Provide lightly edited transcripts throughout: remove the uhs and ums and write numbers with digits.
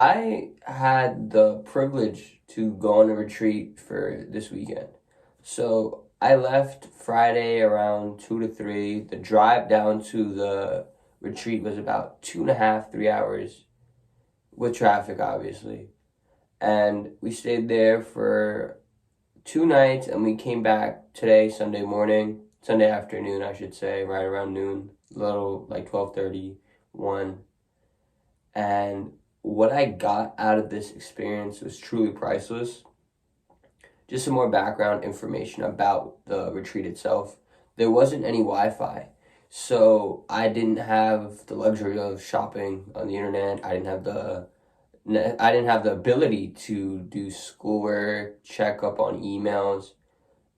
I had the privilege to go on a retreat for this weekend. So I left Friday around 2 to 3. The drive down to the retreat was about 2.5, 3 hours with traffic, obviously. And we stayed there for 2 nights and we came back today, Sunday morning, Sunday afternoon, I should say, right around noon, little like 12:30, 1. And what I got out of this experience was truly priceless. Just some more background information about the retreat itself. There wasn't any Wi-Fi, so I didn't have the luxury of shopping on the internet. I didn't have the ability to do schoolwork, check up on emails,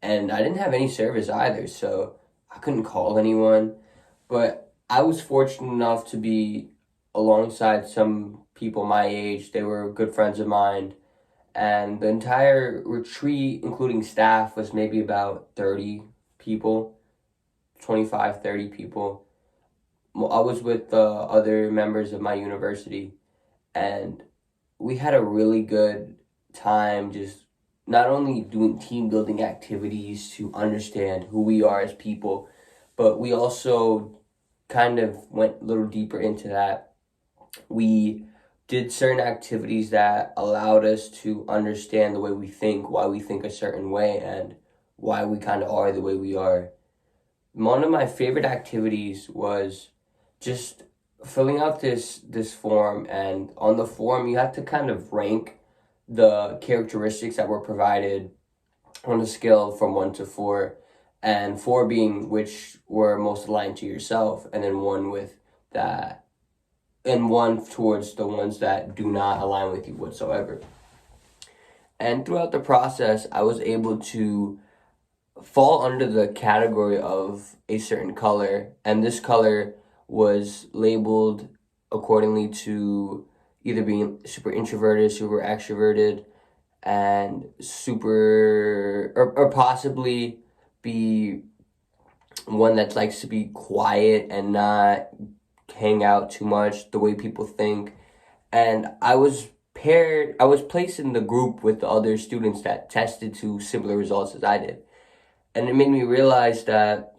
and I didn't have any service either, so I couldn't call anyone. But I was fortunate enough to be alongside some people my age. They were good friends of mine, and the entire retreat, including staff, was maybe about 30 people, 25, 30 people. I was with the other members of my university, and we had a really good time just not only doing team building activities to understand who we are as people, but we also kind of went a little deeper into that. We did certain activities that allowed us to understand the way we think, why we think a certain way, and why we kind of are the way we are. One of my favorite activities was just filling out this form, and on the form you have to kind of rank the characteristics that were provided on a scale from 1 to 4, and 4 being which were most aligned to yourself, and then 1 with that, and 1 towards the ones that do not align with you whatsoever. And throughout the process, I was able to fall under the category of a certain color, and this color was labeled accordingly to either being super introverted, super extroverted, and or possibly be one that likes to be quiet and not hang out too much the way people think. And I was placed in the group with the other students that tested to similar results as I did. And it made me realize that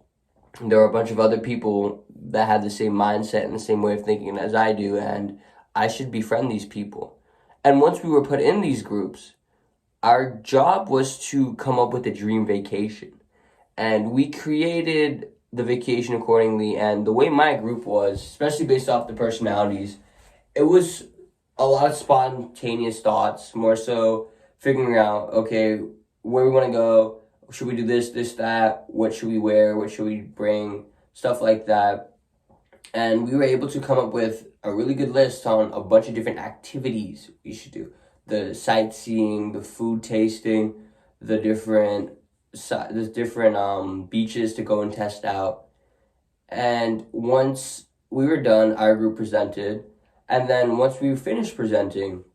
there are a bunch of other people that have the same mindset and the same way of thinking as I do, and I should befriend these people. And once we were put in these groups, our job was to come up with a dream vacation. And we created the vacation accordingly. And the way my group was, especially based off the personalities, it was a lot of spontaneous thoughts, more so figuring out, okay, where we want to go, should we do this, that, what should we wear, what should we bring, stuff like that. And we were able to come up with a really good list on a bunch of different activities we should do. The sightseeing, the food tasting, the different beaches to go and test out. And once we were done, our group presented. And then once we finished presenting,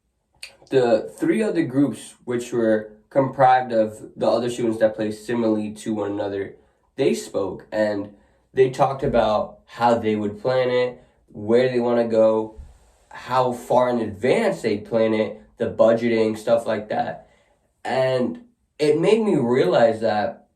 the 3 other groups, which were comprised of the other students that play similarly to one another, they spoke and they talked about how they would plan it, where they want to go, how far in advance they plan it, the budgeting, stuff like that. And it made me realize that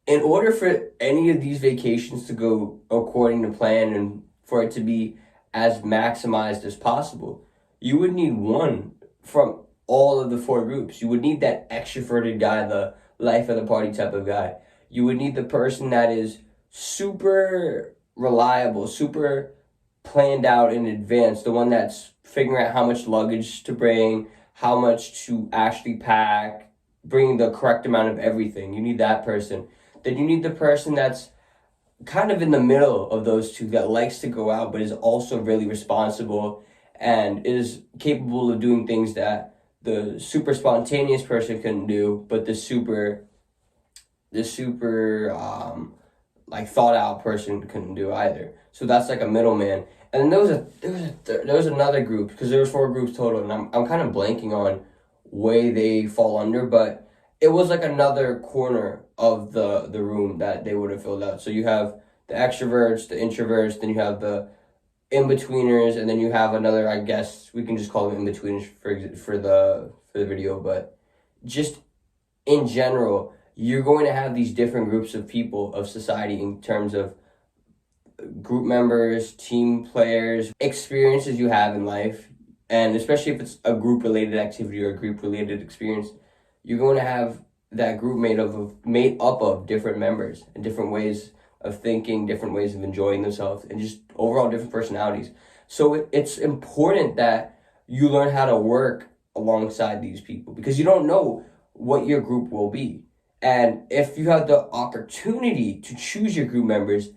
in order for any of these vacations to go according to plan and for it to be as maximized as possible, you would need one from all of the 4 groups. You would need that extroverted guy, the life of the party type of guy. You would need the person that is super reliable, super planned out in advance, the one that's figuring out how much luggage to bring, how much to actually pack, bringing the correct amount of everything. You need that person. Then you need the person that's kind of in the middle of those two, that likes to go out but is also really responsible and is capable of doing things that the super spontaneous person couldn't do, but the super like thought out person couldn't do either. So that's like a middleman. And then there was another group, because there was 4 groups total, and I'm kind of blanking on where they fall under, but it was like another corner of the room that they would have filled out. So you have the extroverts, the introverts, then you have the in-betweeners, and then you have another, I guess we can just call them in-betweeners for the video, but just in general, you're going to have these different groups of people of society in terms of group members, team players, experiences you have in life, and especially if it's a group related activity or a group related experience, you're going to have that group made up of different members and different ways of thinking, different ways of enjoying themselves, and just overall different personalities. So it's important that you learn how to work alongside these people because you don't know what your group will be. And if you have the opportunity to choose your group members,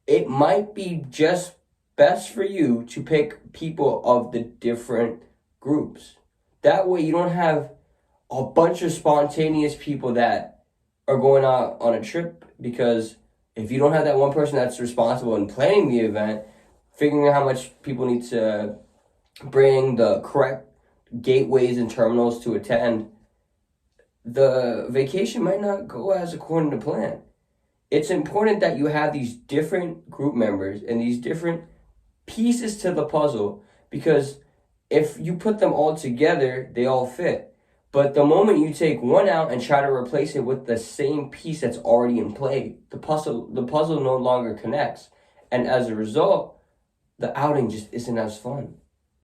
it might be just best for you to pick people of the different groups. That way you don't have a bunch of spontaneous people that are going out on a trip, because if you don't have that one person that's responsible in planning the event, figuring out how much people need to bring, the correct gateways and terminals to attend, the vacation might not go as according to plan. It's important that you have these different group members and these different pieces to the puzzle, because if you put them all together, they all fit. But the moment you take one out and try to replace it with the same piece that's already in play, the puzzle no longer connects. And as a result, the outing just isn't as fun.